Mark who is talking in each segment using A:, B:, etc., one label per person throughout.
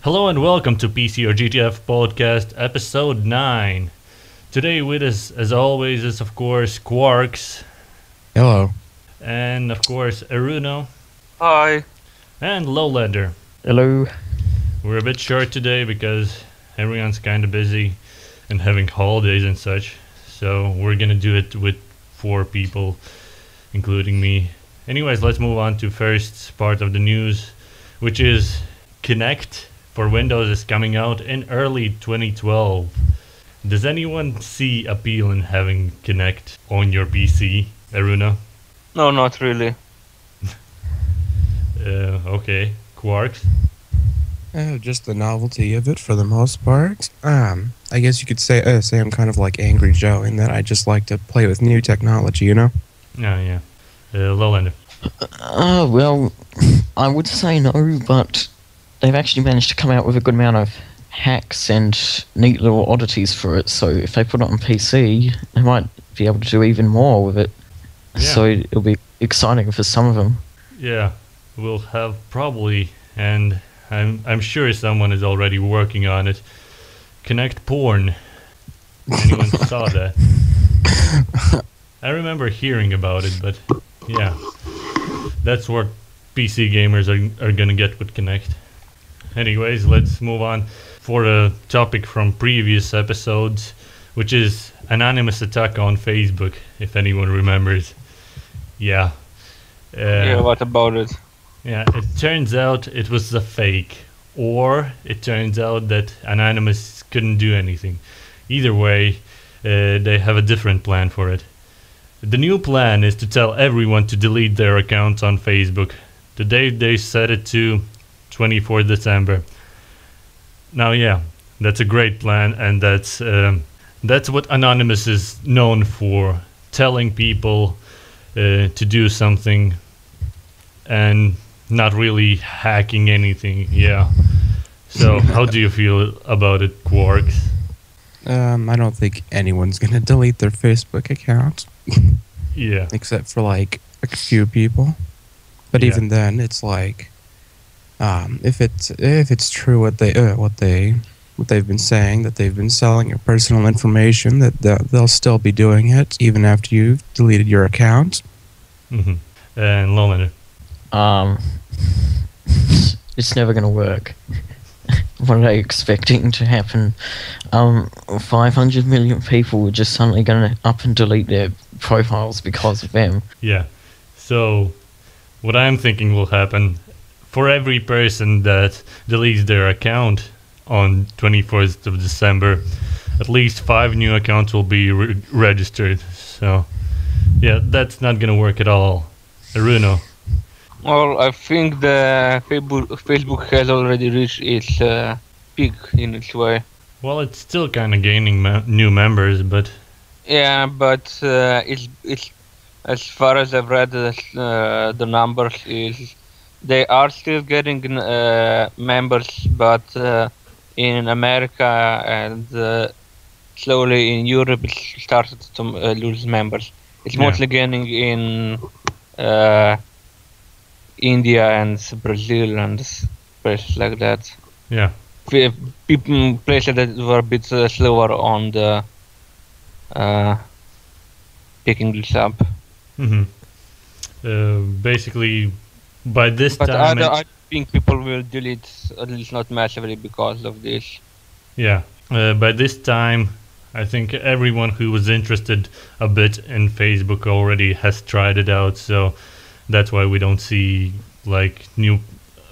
A: Hello and welcome to PCorGTFO podcast episode 9. Today with us, as always, is of course Qarx.
B: Hello.
A: And of course Erunno.
C: Hi.
A: And Lowlander.
D: Hello.
A: We're a bit short today because everyone's kind of busy and having holidays and such. So we're gonna do it with 4 people, including me. Anyways, let's move on to first part of the news, which is Kinect for Windows is coming out in early 2012. Does anyone see appeal in having Kinect on your PC, Erunno?
C: No, not really.
A: Okay. Qarx?
B: Just the novelty of it for the most part. I guess you could say I'm kind of like Angry Joe in that I just like to play with new technology, you know?
A: Yeah. Lowlander?
D: Well, I would say no, but they've actually managed to come out with a good amount of hacks and neat little oddities for it, so if they put it on PC, they might be able to do even more with it.
A: Yeah.
D: So it'll be exciting for some of them.
A: Yeah, we'll have probably, and I'm sure someone is already working on it, Kinect porn. Anyone saw that? I remember hearing about it, but yeah, that's what PC gamers are gonna get with Kinect. Anyways, let's move on for a topic from previous episodes, which is anonymous attack on Facebook, if anyone remembers. Yeah.
C: What about it?
A: Yeah, it turns out it was a fake, or it turns out that Anonymous couldn't do anything. Either way, they have a different plan for it. The new plan is to tell everyone to delete their accounts on Facebook. The date they set it to 24th December. Now, yeah, that's a great plan, and that's what Anonymous is known for, telling people to do something and not really hacking anything. Yeah. So, how do you feel about it, Qarx?
B: I don't think anyone's gonna delete their Facebook account.
A: Yeah.
B: Except for like a few people. But
A: Yeah.
B: even then, it's like, if it's true what they've been saying, that they've been selling your personal information, that they'll still be doing it even after you've deleted your account.
A: Mm-hmm. And Lowlander?
D: It's never going to work. What are they expecting to happen? 500 million people are just suddenly going to up and delete their profiles because of them.
A: Yeah. So, what I'm thinking will happen, for every person that deletes their account on 24th of December, at least 5 new accounts will be registered. So, yeah, that's not going to work at all. Erunno?
C: Well, I think the Facebook has already reached its peak in its way.
A: Well, it's still kind of gaining new members, but...
C: Yeah, but it's as far as I've read, the numbers is they are still getting members, but in America and slowly in Europe it started to lose members. It's mostly gaining in India and Brazil and places like that.
A: Yeah.
C: People places that were a bit slower on the picking this up.
A: Mm-hmm. Basically, by this
C: but
A: time...
C: I think people will delete, at least not massively, because of this.
A: Yeah. By this time, I think everyone who was interested a bit in Facebook already has tried it out, so that's why we don't see like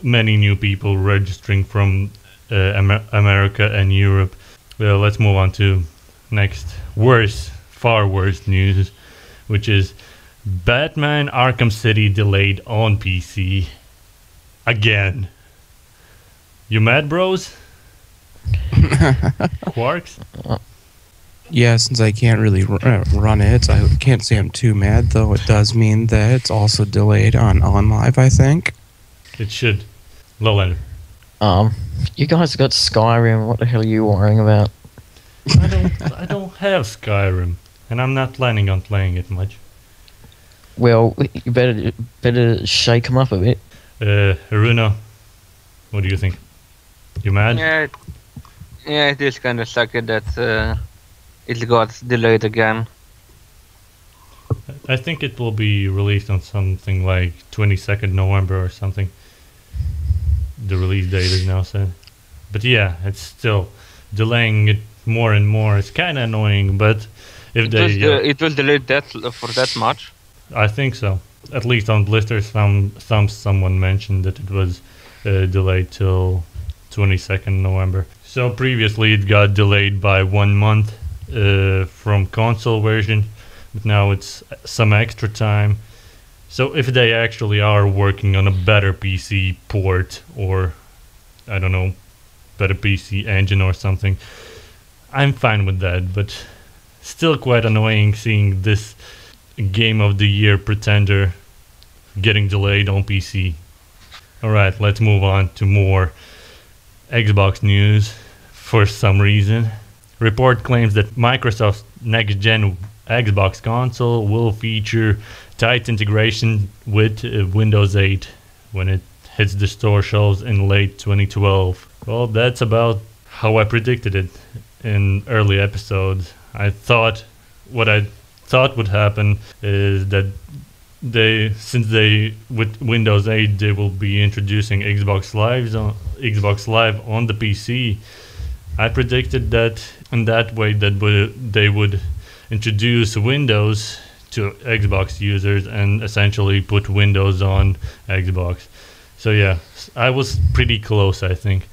A: many new people registering from America and Europe. Well, let's move on to next far worse news, which is Batman Arkham City delayed on PC again. You mad, bros? Qarx?
B: Yeah, since I can't really run it, I can't say I'm too mad, though it does mean that it's also delayed on OnLive, I think.
A: It should. Lowlander.
D: You guys got Skyrim, what the hell are you worrying about?
A: I don't have Skyrim, and I'm not planning on playing it much.
D: Well, you better shake them up a bit.
A: Erunno, what do you think? You mad?
C: Yeah, it is kind of sucky that it got delayed again.
A: I think it will be released on something like 22nd November or something. The release date is now set. But yeah, it's still delaying it more and more. It's kind of annoying, but if
C: It was delayed for that much.
A: I think so. At least on Blisters, someone mentioned that it was delayed till 22nd November. So previously it got delayed by 1 month from console version, but now it's some extra time. So if they actually are working on a better PC port or, I don't know, better PC engine or something, I'm fine with that, but still quite annoying seeing this Game of the Year pretender getting delayed on PC. Alright, let's move on to more Xbox news. For some reason, report claims that Microsoft's next-gen Xbox console will feature tight integration with Windows 8 when it hits the store shelves in late 2012. Well, that's about how I predicted it in early episodes. What I thought would happen is that with Windows 8 they will be introducing Xbox Live on the PC. I predicted that in that way they would introduce Windows to Xbox users and essentially put Windows on Xbox. So yeah, I was pretty close, I think.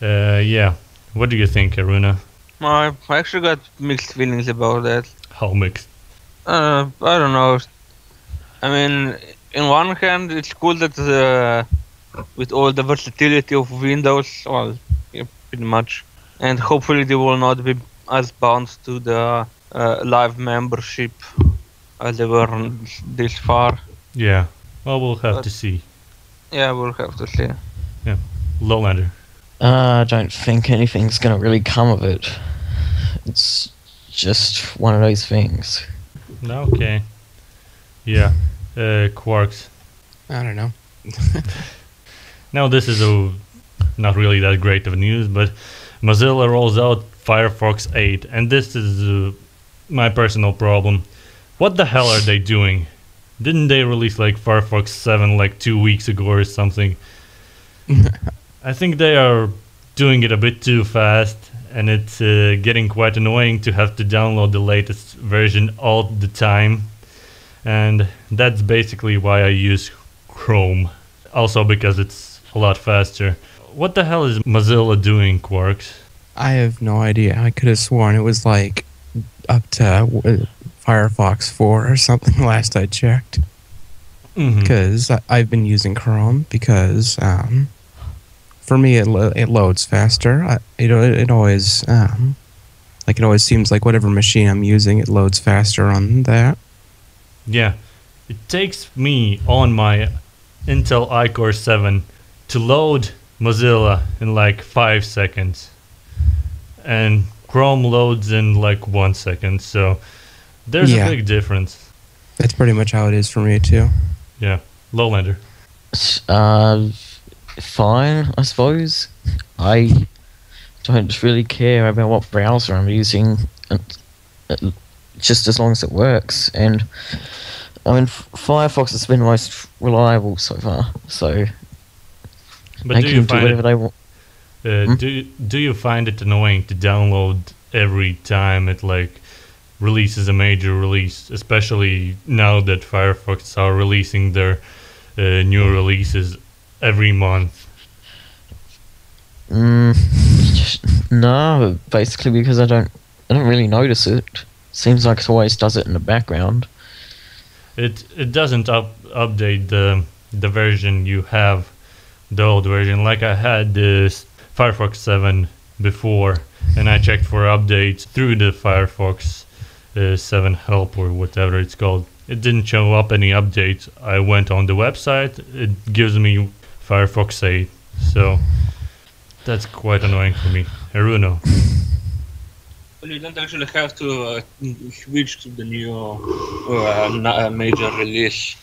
A: Yeah, what do you think, Erunno?
C: I actually got mixed feelings about that.
A: How mixed?
C: I don't know. I mean, in one hand, it's cool that with all the versatility of Windows, well, yeah, pretty much, and hopefully they will not be as bound to the live membership as they were this far.
A: Yeah, well, we'll have to see.
C: Yeah, we'll have to see.
A: Yeah, Lowlander.
D: I don't think anything's going to really come of it. It's just one of those things.
A: Okay. Yeah, Qarx.
B: I don't know.
A: Now this is not really that great of news, but Mozilla rolls out Firefox 8, and this is my personal problem. What the hell are they doing? Didn't they release like Firefox 7 like 2 weeks ago or something? I think they are doing it a bit too fast, and it's getting quite annoying to have to download the latest version all the time. And that's basically why I use Chrome. Also because it's a lot faster. What the hell is Mozilla doing, Qarx?
B: I have no idea. I could have sworn it was like up to Firefox 4 or something last I checked. Because I've been using Chrome because for me it loads faster. It always it always seems like whatever machine I'm using, it loads faster on that.
A: Yeah, it takes me on my Intel iCore 7 to load Mozilla in like 5 seconds, and Chrome loads in like 1 second, so there's a big difference.
B: That's pretty much how it is for me too.
A: Yeah, Lowlander.
D: Fine, I suppose. I don't really care about what browser I'm using, just as long as it works. And I mean, Firefox has been the most reliable so far, so
A: But
D: they can do whatever they want.
A: Do you find it annoying to download every time it like releases a major release, especially now that Firefox are releasing their new releases every month?
D: No, basically because I don't really notice it. Seems like it always does it in the background.
A: It doesn't update the version you have, the old version. Like I had this Firefox 7 before, and I checked for updates through the Firefox 7 help or whatever it's called. It didn't show up any updates. I went on the website. It gives me Firefox 8, so that's quite annoying for me. Erunno.
C: Well, you don't actually have to switch to the new major release.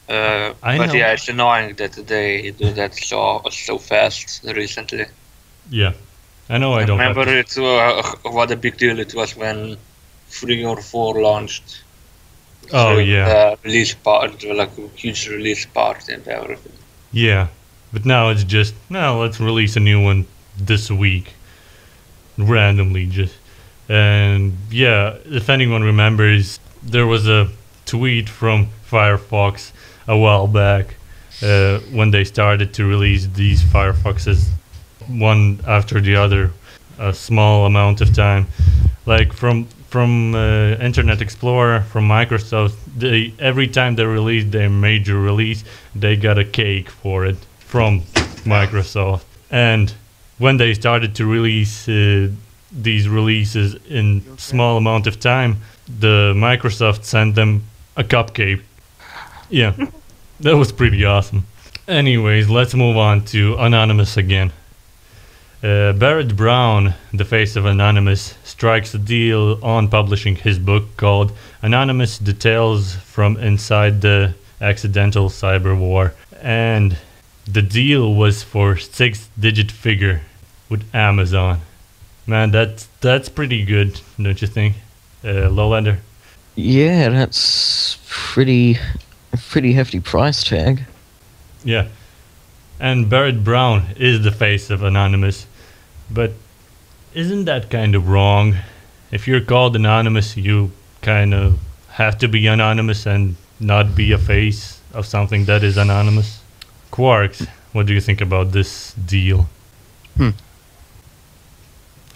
A: I
E: But
A: know.
E: yeah, it's annoying that they do that so fast recently.
A: Yeah, I know. I
E: I
A: don't have
E: remember
A: to-
E: what a big deal it was when 3 or 4 launched.
A: Oh
E: through
A: yeah,
E: the release part, like a huge release party and everything.
A: yeah. But now it's just now. Let's release a new one this week, randomly, just. And yeah, if anyone remembers, there was a tweet from Firefox a while back when they started to release these Firefoxes one after the other, a small amount of time. Like from Internet Explorer, from Microsoft, they every time they released their major release, they got a cake for it from Microsoft. And when they started to release these releases in small amount of time, the Microsoft sent them a cupcake. Yeah, that was pretty awesome. Anyways, let's move on to Anonymous again. Barrett Brown, the face of Anonymous, strikes a deal on publishing his book called Anonymous Details from Inside the Accidental Cyber War. And the deal was for 6-digit figure with Amazon. Man, that's pretty good, don't you think, Lowlander?
D: Yeah, that's pretty hefty price tag.
A: Yeah. And Barrett Brown is the face of Anonymous. But isn't that kind of wrong? If you're called Anonymous, you kind of have to be anonymous and not be a face of something that is anonymous. Qarx, what do you think about this deal?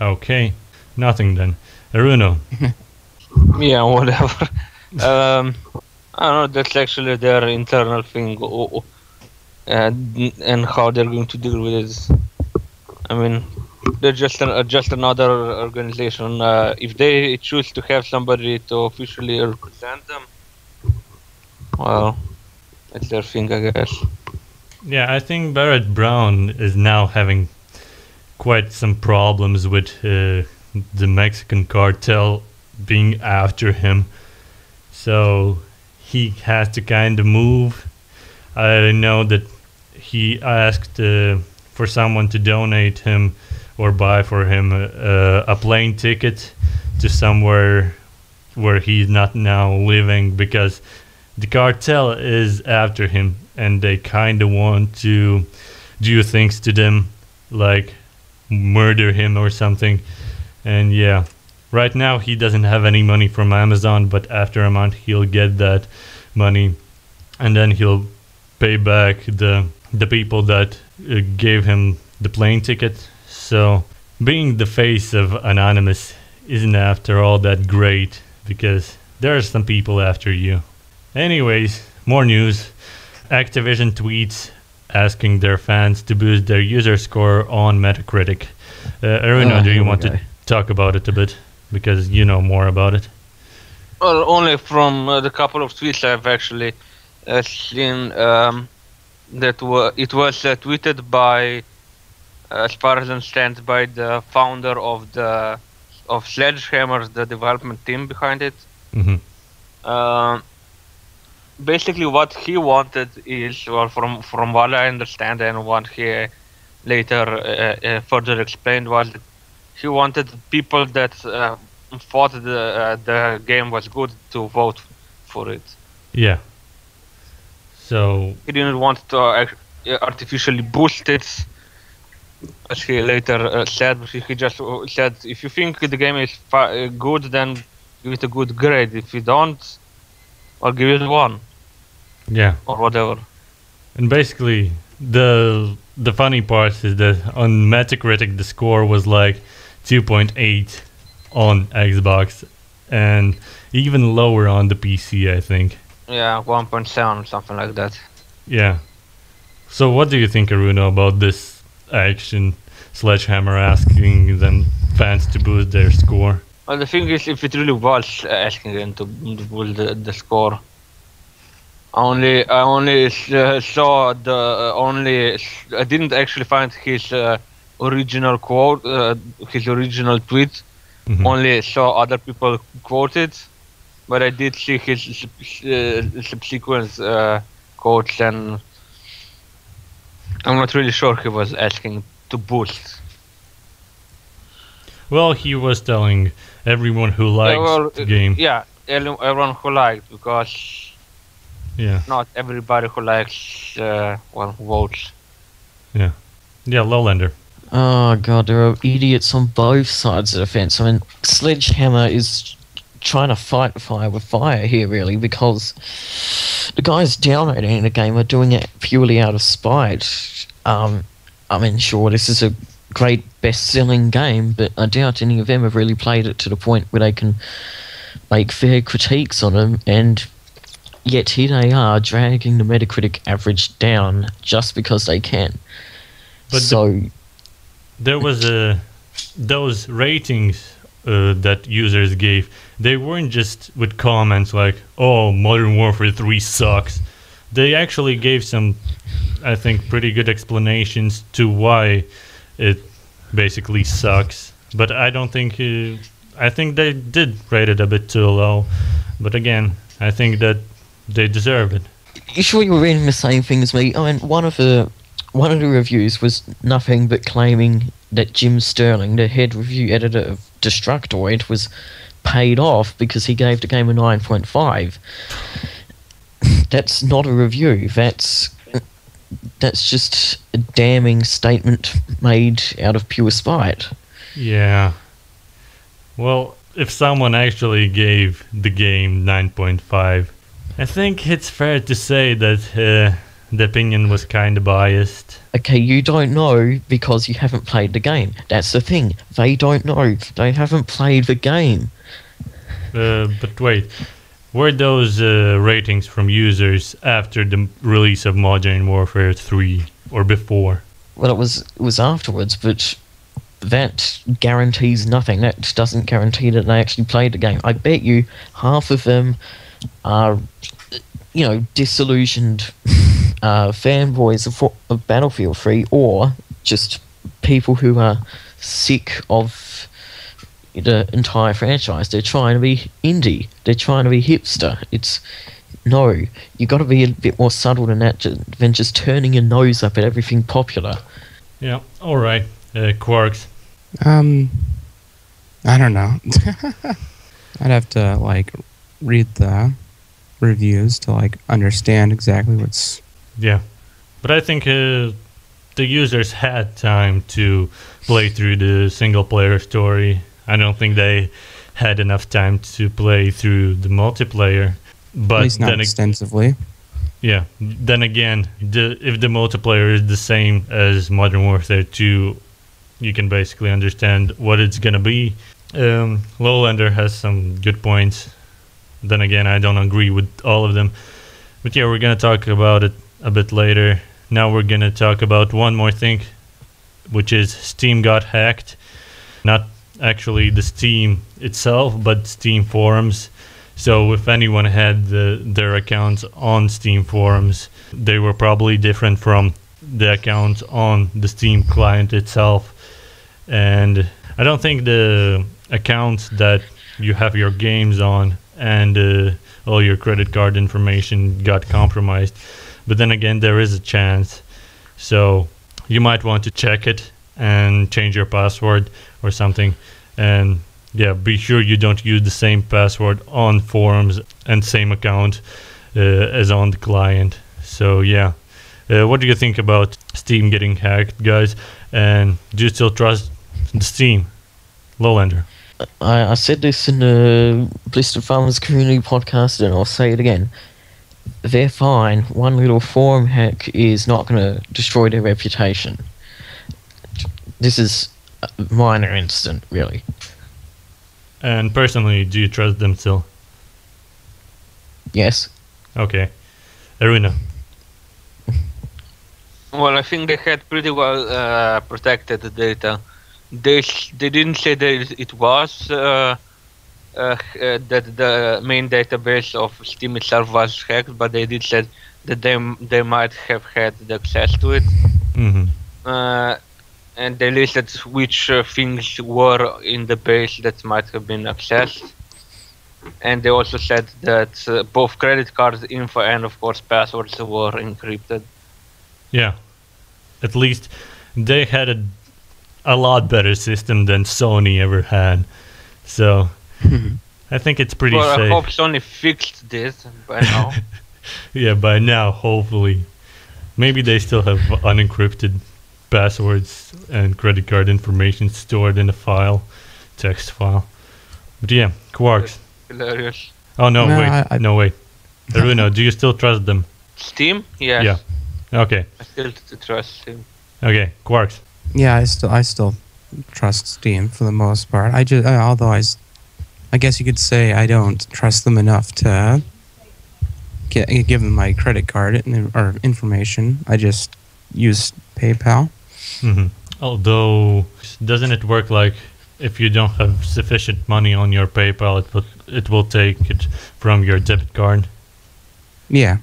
A: Okay, nothing then. Erunno.
C: Yeah, whatever. I don't know. That's actually their internal thing, and how they're going to deal with it. I mean, they're just another organization. If they choose to have somebody to officially represent them, well, it's their thing, I guess.
A: Yeah, I think Barrett Brown is now having quite some problems with the Mexican cartel being after him. So he has to kind of move. I know that he asked for someone to donate him or buy for him a plane ticket to somewhere where he's not now living, because the cartel is after him and they kind of want to do things to them, like murder him or something. And yeah, right now he doesn't have any money from Amazon, but after a month he'll get that money and then he'll pay back the people that gave him the plane ticket. So being the face of Anonymous isn't after all that great, because there are some people after you. Anyways, more news. Activision tweets asking their fans to boost their user score on Metacritic. Erunno, do you want to talk about it a bit? Because you know more about it.
C: Well, only from the couple of tweets I've actually seen that it was tweeted by, as far as I understand, by the founder of Sledgehammer, the development team behind it.
A: Mm-hmm.
C: Basically, what he wanted is, well, from what I understand and what he later further explained, was that he wanted people that thought the game was good to vote for it.
A: Yeah. So
C: he didn't want to artificially boost it, as he later said. He just said, if you think the game is good, then give it a good grade. If you don't, I'll give it 1.
A: Yeah.
C: Or whatever.
A: And basically, the funny part is that on Metacritic the score was like 2.8 on Xbox and even lower on the PC, I think.
C: Yeah, 1.7 or something like that.
A: Yeah. So what do you think, Erunno, about this action? Sledgehammer asking them fans to boost their score?
C: Well, the thing is, if it really was asking them to boost the score, I only saw I didn't actually find his original quote, his original tweet.
A: Mm-hmm.
C: Only saw other people quote it, but I did see his subsequent codes, and I'm not really sure he was asking to boost.
A: Well, he was telling everyone who liked the game.
C: Yeah, everyone who liked, because
A: Yeah.
C: not everybody who likes, votes.
A: Yeah, Lowlander.
D: Oh god, there are idiots on both sides of the fence. I mean, Sledgehammer is trying to fight fire with fire here, really, because the guys downloading the game are doing it purely out of spite. I mean, sure, this is a great best-selling game, but I doubt any of them have really played it to the point where they can make fair critiques on them, and yet here they are dragging the Metacritic average down just because they can.
A: But there was those ratings that users gave. They weren't just with comments like, "Oh, Modern Warfare 3 sucks." They actually gave some, I think, pretty good explanations to why it basically sucks. But I don't think I think they did rate it a bit too low. But again, I think that they deserve it.
D: You sure you were reading the same thing as me? I mean, one of the reviews was nothing but claiming that Jim Sterling, the head review editor of Destructoid, was paid off because he gave the game a 9.5. That's not a review. That's just a damning statement made out of pure spite.
A: Yeah. Well, if someone actually gave the game 9.5, I think it's fair to say that the opinion was kind of biased.
D: Okay, you don't know because you haven't played the game. That's the thing. They don't know. They haven't played the game.
A: But wait, were those ratings from users after the release of Modern Warfare 3 or before?
D: Well, it was afterwards, but that guarantees nothing. That doesn't guarantee that they actually played the game. I bet you half of them are, disillusioned fanboys of Battlefield 3, or just people who are sick of the entire franchise. They're trying to be indie. They're trying to be hipster. You got to be a bit more subtle than that, than just turning your nose up at everything popular.
A: Yeah, alright. Qarx.
B: I don't know. I'd have to, read the reviews to, understand exactly what's...
A: Yeah. But I think the users had time to play through the single-player story. I don't think they had enough time to play through the multiplayer. But
B: at least not extensively.
A: Yeah. Then again, if the multiplayer is the same as Modern Warfare 2, you can basically understand what it's gonna be. Lowlander has some good points. Then again, I don't agree with all of them. But yeah, we're gonna talk about it a bit later. Now we're gonna talk about one more thing, which is Steam got hacked. Not actually the Steam itself, but Steam forums. So if anyone had their accounts on Steam forums, they were probably different from the accounts on the Steam client itself. And I don't think the accounts that you have your games on and all your credit card information got compromised. But then again, there is a chance. So you might want to check it and change your password or something. And yeah, be sure you don't use the same password on forums and same account as on the client. So yeah, what do you think about Steam getting hacked, guys? And do you still trust the Steam? Lowlander.
D: I said this in the Blistered Farmers Community podcast, and I'll say it again. They're fine. One little forum hack is not going to destroy their reputation. This is a minor incident, really.
A: And personally, do you trust them still?
D: Yes.
A: Okay. Erunno.
C: Well, I think they had pretty well protected data. They didn't say that it was that the main database of Steam itself was hacked, but they did say that they might have had the access to it.
A: Mm-hmm.
C: And they listed which things were in the base that might have been accessed. and they also said that both credit cards info and of course passwords were encrypted.
A: Yeah, at least they had a lot better system than Sony ever had. So I think it's pretty
C: Well,
A: safe.
C: I hope Sony fixed this by now.
A: Yeah, by now, hopefully. Maybe they still have unencrypted passwords and credit card information stored in a file, text file. But yeah, Qarx.
C: Hilarious.
A: Oh no,
B: No,
A: wait, no wait. Erunno, do you still trust them?
C: Steam? Yes.
A: Yeah. Okay,
C: I still trust Steam.
A: okay, Qarx.
B: Yeah, I still trust Steam for the most part. Although I guess you could say I don't trust them enough to give them my credit card or information. I just use PayPal.
A: Hmm. Although, doesn't it work like if you don't have sufficient money on your PayPal, it will take it from your debit card?
B: Yeah.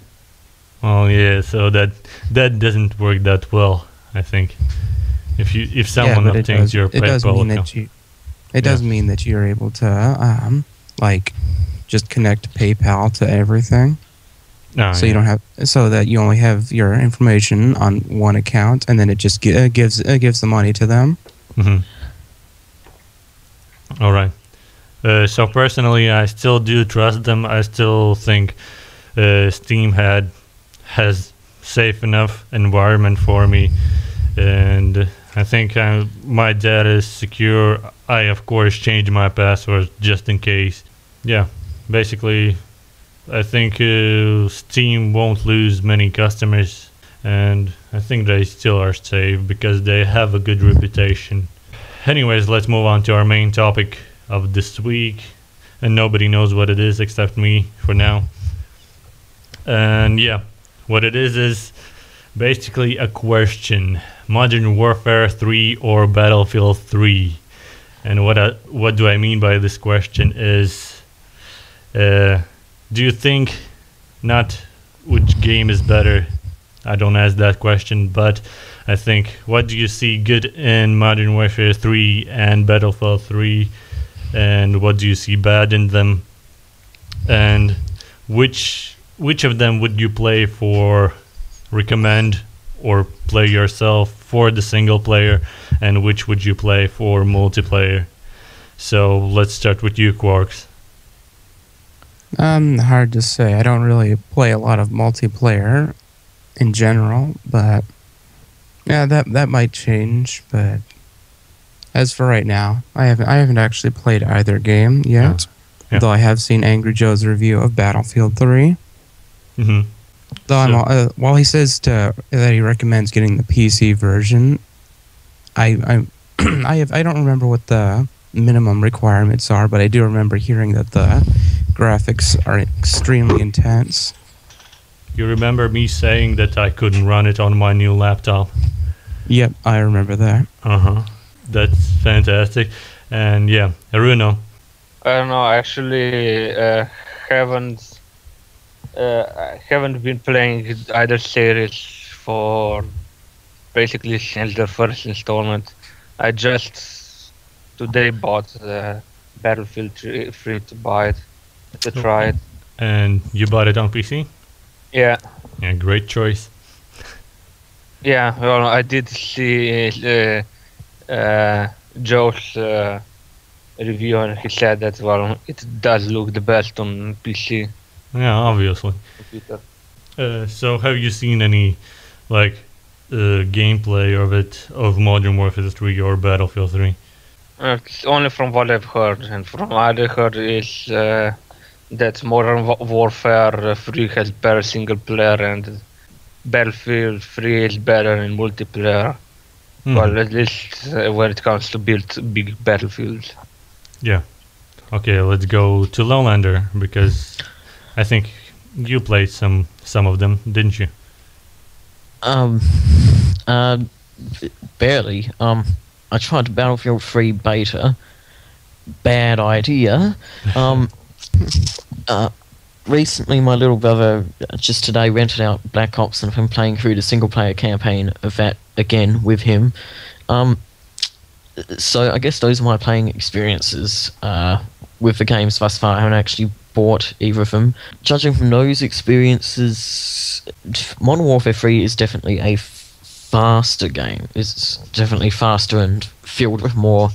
A: Well, yeah, so that doesn't work that well, I think. If someone
B: but
A: obtains your
B: it does
A: PayPal
B: mean
A: account.
B: It does mean that you're able to like just connect PayPal to everything.
A: No,
B: So you don't have, so that you only have your information on one account, and then it just gives the money to them.
A: Mm-hmm. All right. So personally, I still do trust them. I still think Steam has safe enough environment for me, and I think my data is secure. I of course change my password just in case. Yeah, basically, I think Steam won't lose many customers, and I think they still are safe because they have a good reputation. Anyways, let's move on to our main topic of this week, and nobody knows what it is except me for now. And yeah, what it is basically a question: Modern Warfare 3 or Battlefield 3? And what do I mean by this question is, do you think not which game is better? I don't ask that question, but I think, what do you see good in Modern Warfare 3 and Battlefield 3, and what do you see bad in them? And which of them would you play for recommend or play yourself for the single player, and which would you play for multiplayer? So let's start with you, Qarx.
B: Hard to say. I don't really play a lot of multiplayer in general, but yeah, that might change. But as for right now, I haven't actually played either game yet.
A: Yeah.
B: Though I have seen Angry Joe's review of Battlefield 3.
A: Mm-hmm.
B: Though while he says that he recommends getting the PC version, I don't remember what the minimum requirements are, but I do remember hearing that the graphics are extremely intense.
A: You remember me saying that I couldn't run it on my new laptop?
B: Yep, I remember that.
A: Uh-huh. That's fantastic. And yeah, Erunno.
C: I don't know. I actually haven't been playing either series for basically since the first installment. I just today bought the Battlefield 3 to buy it, to try it.
A: And you bought it on PC?
C: Yeah.
A: Yeah, great choice.
C: Yeah, well, I did see Joe's review, and he said that, well, it does look the best on PC
A: Yeah, obviously.
C: computer.
A: So have you seen any gameplay of Modern Warfare 3 or Battlefield 3?
C: It's only from what I've heard, and from what I heard is that Modern Warfare 3 has better single player and Battlefield 3 is better in multiplayer. Well, at least when it comes to build big battlefields.
A: Yeah. Okay, let's go to Lowlander, because I think you played some of them, didn't you?
D: Barely. I tried Battlefield 3 beta. Bad idea. Recently, my little brother just today rented out Black Ops, and I've been playing through the single-player campaign of that again with him. So I guess those are my playing experiences with the games thus far. I haven't actually bought either of them. Judging from those experiences, Modern Warfare 3 is definitely a faster game. It's definitely faster and filled with more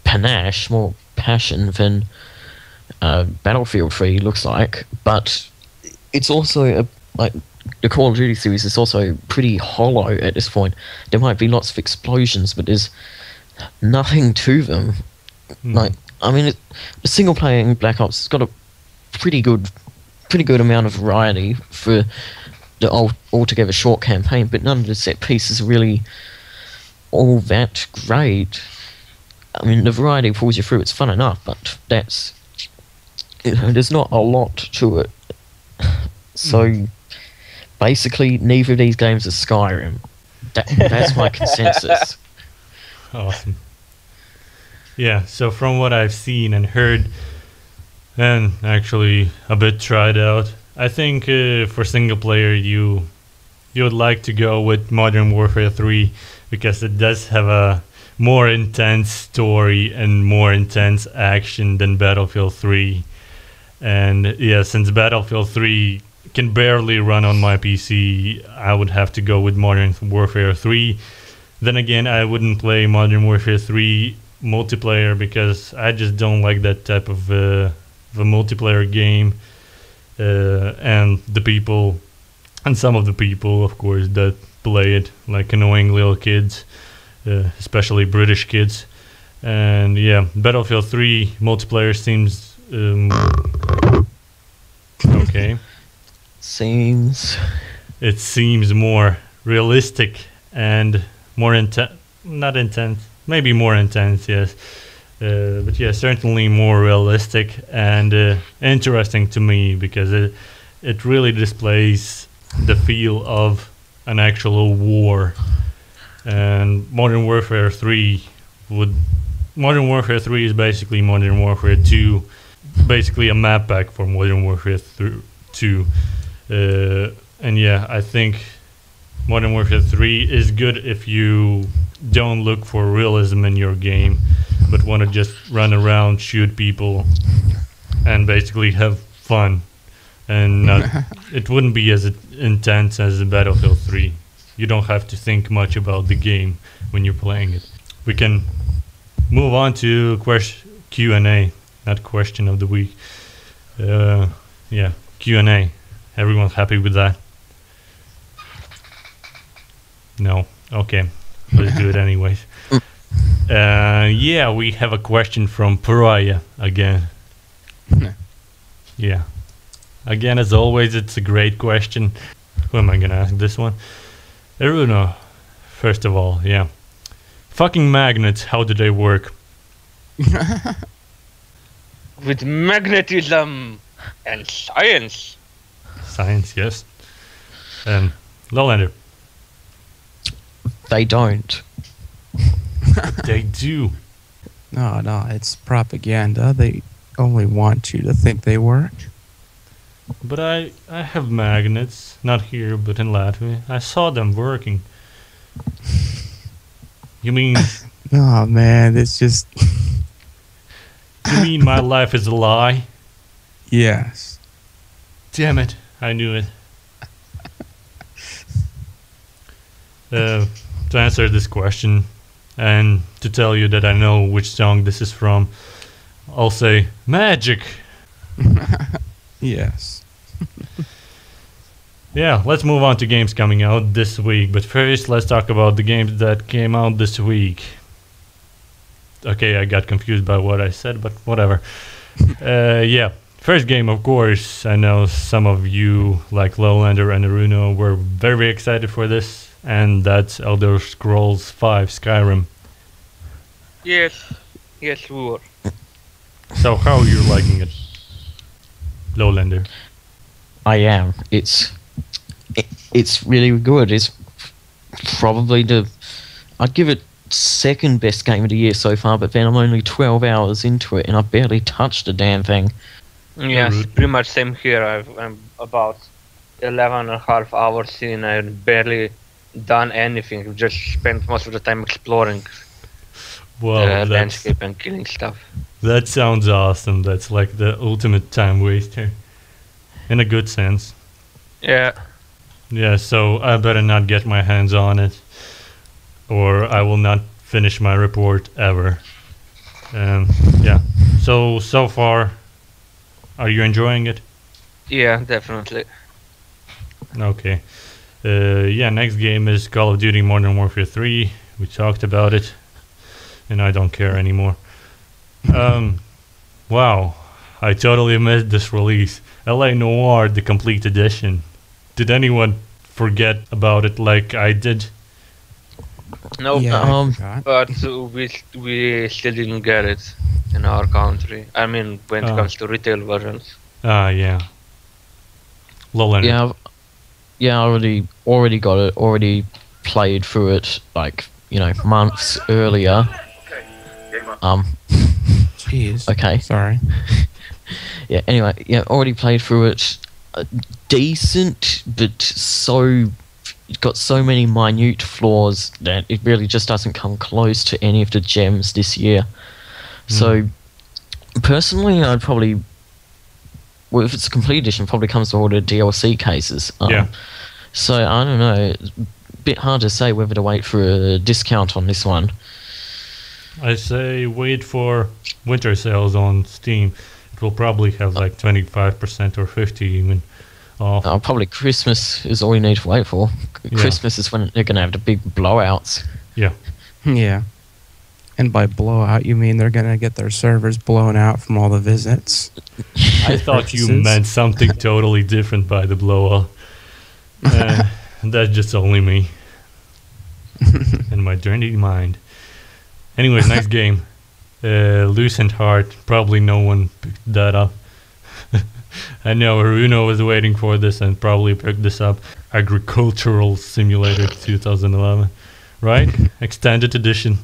D: panache, more passion than Battlefield 3 looks like. But it's also like the Call of Duty series is also pretty hollow at this point. There might be lots of explosions, but there's nothing to them. Like, I mean, the single player in Black Ops has got a pretty good amount of variety for the altogether short campaign, but none of the set pieces are really all that great. I mean, the variety pulls you through. It's fun enough, but that's, there's not a lot to it. So basically, neither of these games are Skyrim. That's my consensus.
A: Awesome. Yeah, so from what I've seen and heard, and actually a bit tried out, I think for single player you would like to go with Modern Warfare 3 because it does have a more intense story and more intense action than Battlefield 3. And yeah, since Battlefield 3 can barely run on my PC, I would have to go with Modern Warfare 3. Then again, I wouldn't play Modern Warfare 3 multiplayer because I just don't like that type of a multiplayer game. And the people, and some of the people, of course, that play it, like annoying little kids, especially British kids. And yeah, Battlefield 3 multiplayer seems okay. It seems more realistic and more not intense, maybe more intense, yes. But yeah, certainly more realistic and interesting to me because it really displays the feel of an actual war. And Modern Warfare 3 is basically Modern Warfare 2, basically a map pack for Modern Warfare 2. And yeah, I think Modern Warfare 3 is good if you don't look for realism in your game, but want to just run around, shoot people, and basically have fun. And it wouldn't be as intense as Battlefield 3. You don't have to think much about the game when you're playing it. We can move on to Q&A, not question of the week. Yeah, Q&A. Everyone's happy with that? No? Okay. Let's do it anyways. Yeah, we have a question from Pariah again. Yeah. Again, as always, it's a great question. Who am I gonna ask this one? Erunno, first of all, yeah. Fucking magnets, how do they work?
C: With magnetism and science.
A: Science, yes. Lowlander.
D: They don't.
A: They do.
B: No, it's propaganda. They only want you to think they work.
A: But I have magnets, not here, but in Latvia. I saw them working. You mean...
B: Oh, man, it's just...
A: You mean my life is a lie?
B: Yes.
A: Damn it, I knew it. To answer this question, and to tell you that I know which song this is from, I'll say magic.
B: Yes.
A: Yeah, let's move on to games coming out this week. But first, let's talk about the games that came out this week. Okay, I got confused by what I said, but whatever. Yeah, first game, of course. I know some of you, like Lowlander and Erunno, were very excited for this, and that's Elder Scrolls V Skyrim.
C: Yes, we were.
A: So how are you liking it, Lowlander?
D: I am. It's really good. It's probably I'd give it second best game of the year so far, but then I'm only 12 hours into it and I've barely touched the damn thing.
C: Yes, pretty much same here. I'm about 11 and a half hours in. I've barely done anything. I've just spent most of the time exploring.
A: Wow,
C: landscape and killing stuff.
A: that sounds awesome. That's like the ultimate time waster. In a good sense.
C: Yeah.
A: Yeah, so I better not get my hands on it, or I will not finish my report ever. Yeah. So far, are you enjoying it?
C: Yeah, definitely.
A: Okay. Yeah, next game is Call of Duty Modern Warfare 3. We talked about it, and I don't care anymore. Wow, I totally missed this release. LA Noire, the complete edition. Did anyone forget about it like I did?
C: No,
B: Yeah, I forgot.
C: but we still didn't get it in our country. I mean, when it
A: Oh.
C: comes to retail versions.
A: Ah, yeah. Lowlander.
D: Yeah, I already got it, already played through it, like, months earlier.
B: Jeez.
D: Okay.
B: Sorry.
D: Yeah, anyway, already played through it. Decent, but it's got so many minute flaws that it really just doesn't come close to any of the gems this year. So, personally, I'd probably... Well, if it's a complete edition, probably comes with all the DLC cases.
A: Yeah.
D: So, I don't know. It's a bit hard to say whether to wait for a discount on this one.
A: I say wait for winter sales on Steam. It will probably have like 25% or 50 even off.
D: Probably Christmas is all you need to wait for.
A: Yeah.
D: Christmas is when they're going to have the big blowouts.
A: Yeah.
B: Yeah. And by blowout, you mean they're going to get their servers blown out from all the visits?
A: I thought you
B: Purchases.
A: meant something totally different by the blowout. That's just only me and my dirty mind. Anyways, next game. Lucent Heart. Probably no one picked that up. I know Erunno was waiting for this and probably picked this up. Agricultural Simulator 2011. Right? Extended edition.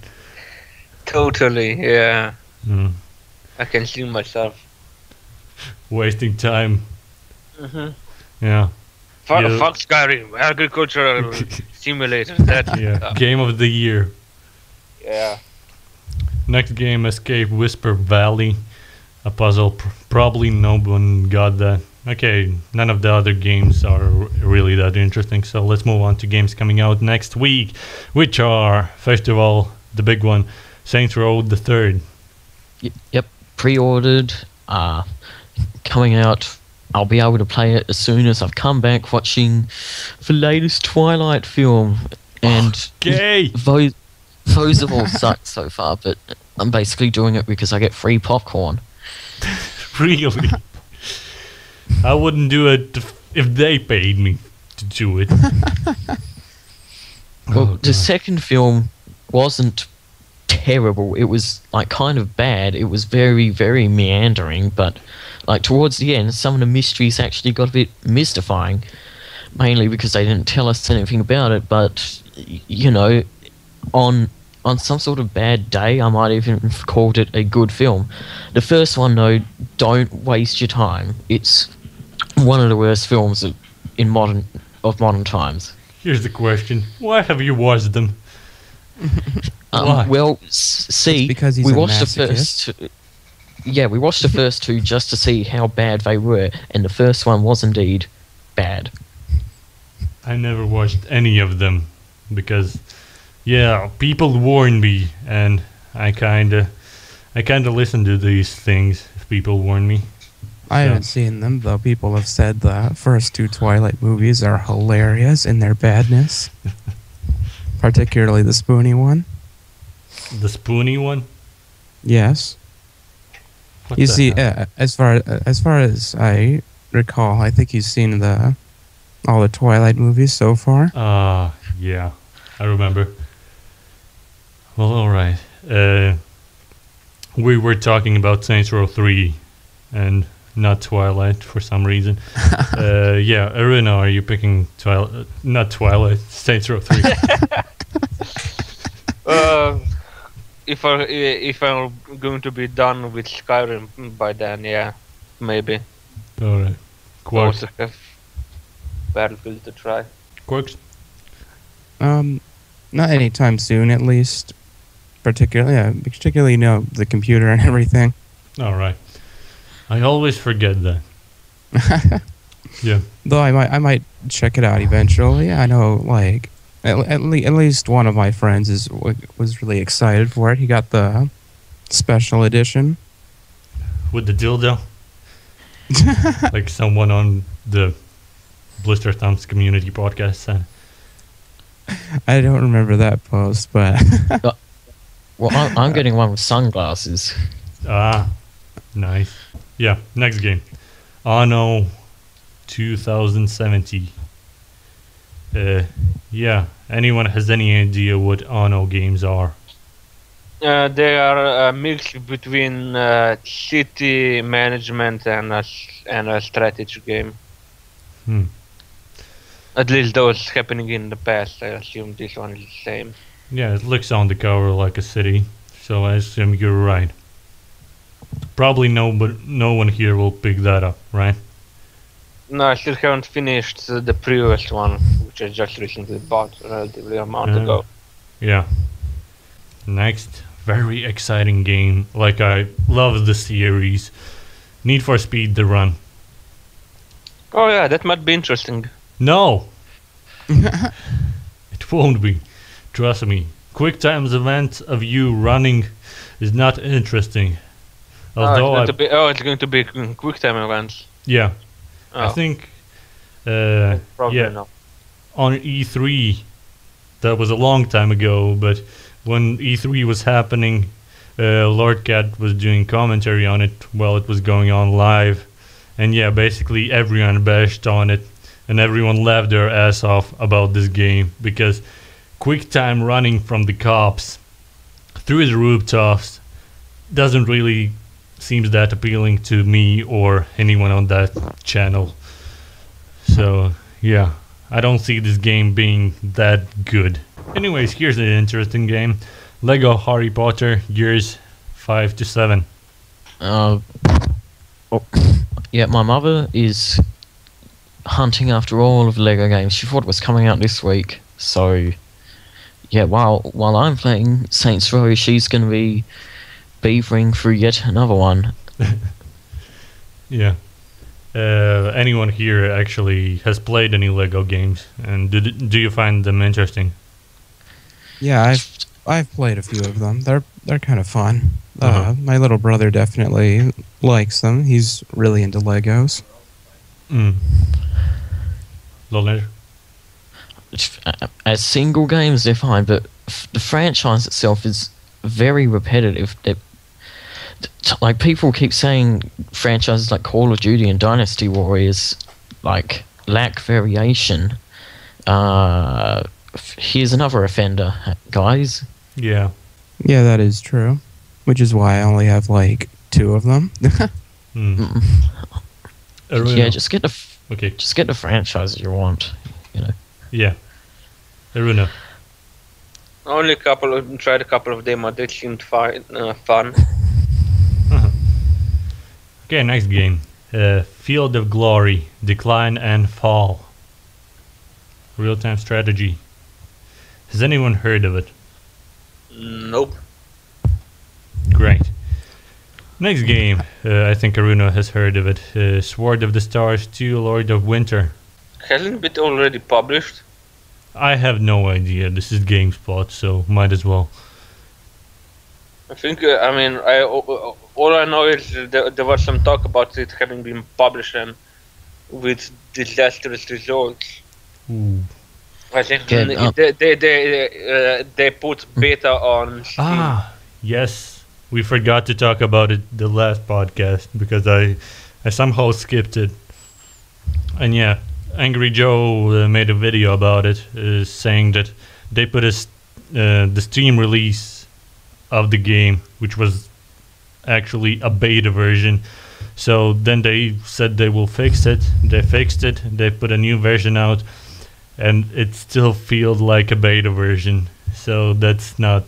C: Totally, yeah.
A: Mm.
C: I can see myself.
A: Wasting time.
C: Mm-hmm.
A: Yeah. Yeah.
C: Fuck Skyrim, agricultural simulator. That
A: Yeah. Game of the year.
C: Yeah.
A: Next game, Escape Whisper Valley. A puzzle. Probably no one got that. Okay, none of the other games are really that interesting, so let's move on to games coming out next week, which are, first of all, the big one, Saints Row the Third.
D: Yep, pre-ordered, coming out. I'll be able to play it as soon as I've come back watching the latest Twilight film. And
A: Gay!
D: those have all sucked so far, but I'm basically doing it because I get free popcorn.
A: Really? I wouldn't do it if they paid me to do it.
D: Well, the
A: God.
D: second film wasn't terrible. It was like kind of bad. It was very, very meandering, but like towards the end, some of the mysteries actually got a bit mystifying, mainly because they didn't tell us anything about it. But on some sort of bad day, I might even have called it a good film. The first one, though, don't waste your time. It's one of the worst films of modern times.
A: Here's the question. Why have you watched them? Why?
D: Well, see,
B: because he's
D: we
B: a
D: watched the
B: masochist.
D: first. Yeah, we watched the first two just to see how bad they were, and the first one was indeed bad.
A: I never watched any of them because, yeah, people warned me, and I kinda listen to these things if people warn me.
B: I haven't seen them, though people have said the first two Twilight movies are hilarious in their badness. Particularly the Spoony one.
A: The spoony one.
B: Yes.
A: What
B: You
A: the
B: see,
A: hell?
B: as far as I recall, I think you've seen all the Twilight movies so far.
A: Yeah, I remember. Well, all right. We were talking about Saints Row 3 and not Twilight for some reason. Yeah, Erunno, are you picking Twilight? Not Twilight, Saints Row 3.
C: If I'm going to be done with Skyrim by then, yeah, maybe.
A: All right.
C: I
A: Quarks.
C: also have Battlefield to try.
A: Quarks?
B: Not anytime soon, at least. particularly the computer and everything.
A: All right. I always forget that. Yeah.
B: Though I might check it out eventually. I know, like, at least one of my friends was really excited for it. He got the special edition.
A: With the dildo? Like someone on the Blister Thumbs community podcast said.
B: I don't remember that post, but
D: Well, I'm getting one with sunglasses.
A: Ah, nice. Yeah, next game. Anno 2070. Yeah, anyone has any idea what Anno games are?
C: They are a mix between city management and a strategy game.
A: Hmm.
C: At least those happening in the past. I assume this one is the same.
A: Yeah, it looks on the cover like a city, so I assume you're right. Probably no one here will pick that up, right?
C: No, I still haven't finished the previous one, which I just recently bought a relatively amount ago.
A: Yeah. Next, very exciting game. Like, I love the series. Need for Speed The Run.
C: Oh yeah, that might be interesting.
A: No! It won't be. Trust me. QuickTime's event of you running is not interesting. Although
C: it's going to be QuickTime events.
A: yeah,
C: Oh,
A: I think
C: probably
A: yeah.
C: not.
A: On E3, that was a long time ago, but when E3 was happening, Lord Cat was doing commentary on it while it was going on live. And yeah, basically everyone bashed on it, and everyone laughed their ass off about this game, because QuickTime running from the cops through the rooftops doesn't really seems that appealing to me or anyone on that channel. So yeah, I don't see this game being that good. Anyways, here's an interesting game. Lego Harry Potter Years 5 to 7.
D: Yeah, my mother is hunting after all of the Lego games. She thought it was coming out this week, so yeah, while I'm playing Saints Row, she's going to be beavering through yet another one.
A: Yeah. Anyone here actually has played any Lego games, and do you find them interesting?
B: yeah, I've played a few of them. They're kind of fun.
A: Uh-huh.
B: My little brother definitely likes them. He's really into Legos.
A: Lowlander?
D: As single games, they're fine, but the franchise itself is very repetitive. Like, people keep saying franchises like Call of Duty and Dynasty Warriors like lack variation. Here's another offender, guys.
A: Yeah.
B: Yeah, that is true. Which is why I only have like 2 of them.
A: Erunno.
D: Yeah, just get
A: Okay.
D: the franchises you want. You know.
A: Yeah. Erunno.
C: Only tried a couple of demos. They seemed fun.
A: Uh-huh. Okay, next game. Field of Glory, Decline and Fall. Real-time strategy. Has anyone heard of it?
C: Nope.
A: Great. Next game. I think Erunno has heard of it. Sword of the Stars 2, Lord of Winter.
C: Hasn't it already published?
A: I have no idea. This is GameSpot, so might as well.
C: I think, all I know is there was some talk about it having been published and with disastrous results.
A: Ooh.
C: I think
D: Yeah,
C: they put beta on Steam.
A: Ah, yes. We forgot to talk about it the last podcast because I somehow skipped it. And yeah, Angry Joe made a video about it, saying that they put the Steam release of the game, which was actually a beta version. So then they said they will fix it. They fixed it. They put a new version out, and it still feels like a beta version. So that's not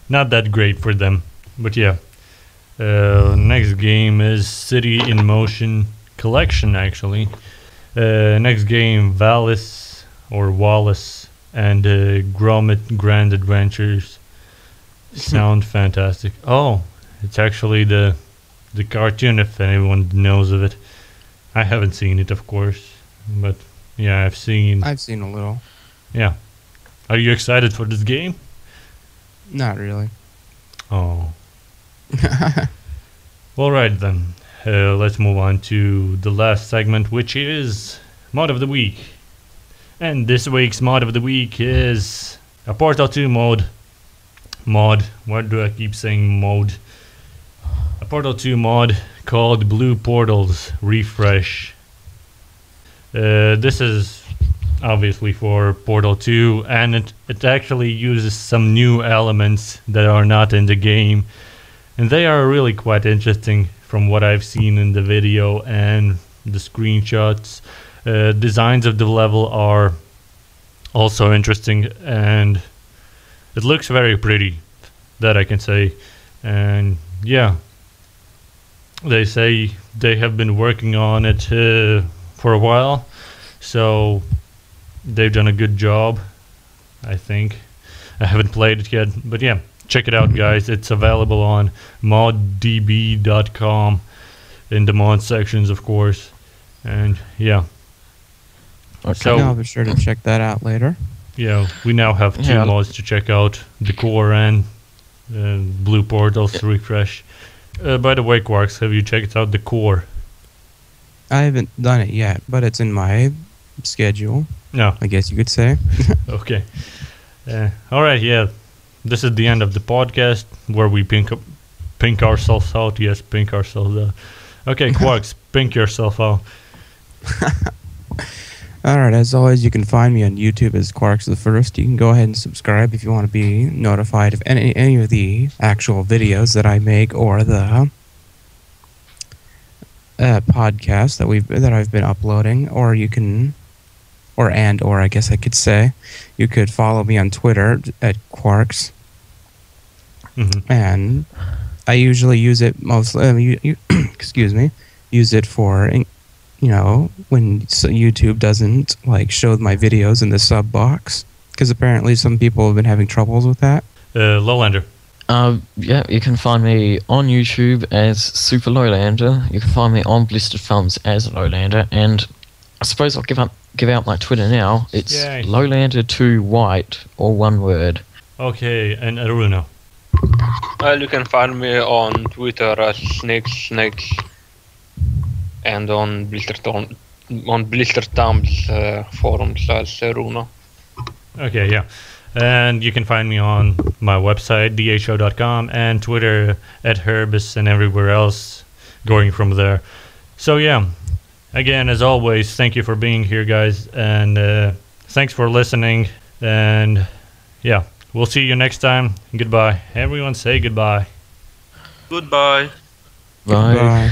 A: that great for them. But yeah, next game is City in Motion Collection, actually. Next game, Wallace and Gromit Grand Adventures. sound fantastic. Oh, it's actually the cartoon, if anyone knows of it. I haven't seen it, of course, but yeah, I've seen.
B: I've seen a little.
A: Yeah. Are you excited for this game?
B: Not really.
A: Oh. All right then. Let's move on to the last segment, which is Mod of the Week. And this week's Mod of the Week is a Portal 2 mod. Why do I keep saying mode? A Portal 2 mod called Blue Portals Refresh. This is obviously for Portal 2, and it actually uses some new elements that are not in the game, and they are really quite interesting from what I've seen in the video and the screenshots. Designs of the level are also interesting, and it looks very pretty, that I can say. And yeah, they say they have been working on it for a while, so they've done a good job, I think. I haven't played it yet, but yeah, check it out, guys. It's available on moddb.com in the mod sections, of course. And yeah.
D: Okay.
A: So
B: I'll be sure to check that out later.
A: yeah, we now have two
D: Yeah.
A: mods to check out: the core and Blue Portals Refresh. By the way, Qarx, have you checked out the core?
B: I haven't done it yet, but it's in my schedule,
A: No.
B: I guess you could say.
A: Okay. All right. Yeah. This is the end of the podcast where we pink ourselves out. Yes, pink ourselves out. Okay, Qarx, pink yourself out.
B: Alright, as always, you can find me on YouTube as Qarx the First. You can go ahead and subscribe if you want to be notified of any of the actual videos that I make, or the podcast that I've been uploading. Or you can, or I guess I could say, you could follow me on Twitter at Qarx, and I usually use it mostly. Excuse me, use it for, when YouTube doesn't show my videos in the sub box, because apparently some people have been having troubles with that.
A: Lowlander.
D: Yeah, you can find me on YouTube as Super Lowlander. You can find me on Blistered Thumbs as Lowlander, and I suppose I'll give out my Twitter now. It's
A: Yay.
D: Lowlander2White, all one word.
A: Okay, and Erunno.
C: Well, you can find me on Twitter as Snakes, and on Blistered Thumbs forums as Erunno.
A: Okay, yeah. And you can find me on my website, dho.com, and Twitter at Herbis, and everywhere else going from there. So yeah, again, as always, thank you for being here, guys, and thanks for listening, and yeah, we'll see you next time. Goodbye. Everyone say goodbye.
C: Goodbye.
D: Bye.
B: Bye.